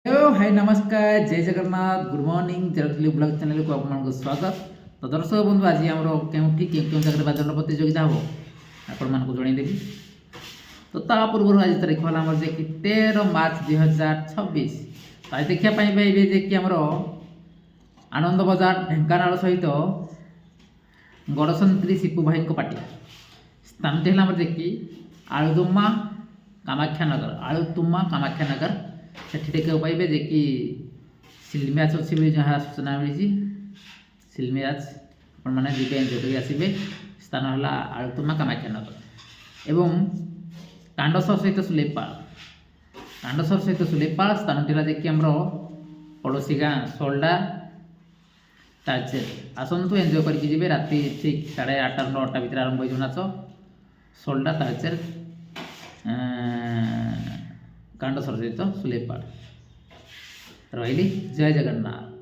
Hello hi नमस्कार जय Jagannath good morning जरकली ब्लॉग चैनल को आपको स्वागत। तो दर्शक बंधु आज आम के जगह बादल प्रतियोगिता हम आपको जनईदेवी। तो ता पूर्व आज तारीख है आम जे कि 13 मार्च 2026। तो आज देखा पाइबे जे कि आमर आनंद बजार ढेंकानाल सहित गड़संत्री शिपु भाई पार्टी स्थान है जे कि आलुदुमा कामाख्यानगर आलुतुमा कामाख्यानगर से देखा पाइबे जे कि सिल मैच अच्छी जहाँ सूचना मिली सिल मैच आपने जी एंजय कर आसबे। स्थान है आलुतुमा कामाख्यानगर एवं कांडसर सहित सुलेपाल कांडसर सहित सुलेपाल स्थान टा जे कि आम पड़ोसी गाँ सोल्डा ताजे आसतु एंजय करके राति ठीक 8:30 9टा भितर आरंभ हो नाच सोल्डा ताजेर कांडसर सहित सुलेपाल रही। जय जगन्नाथ।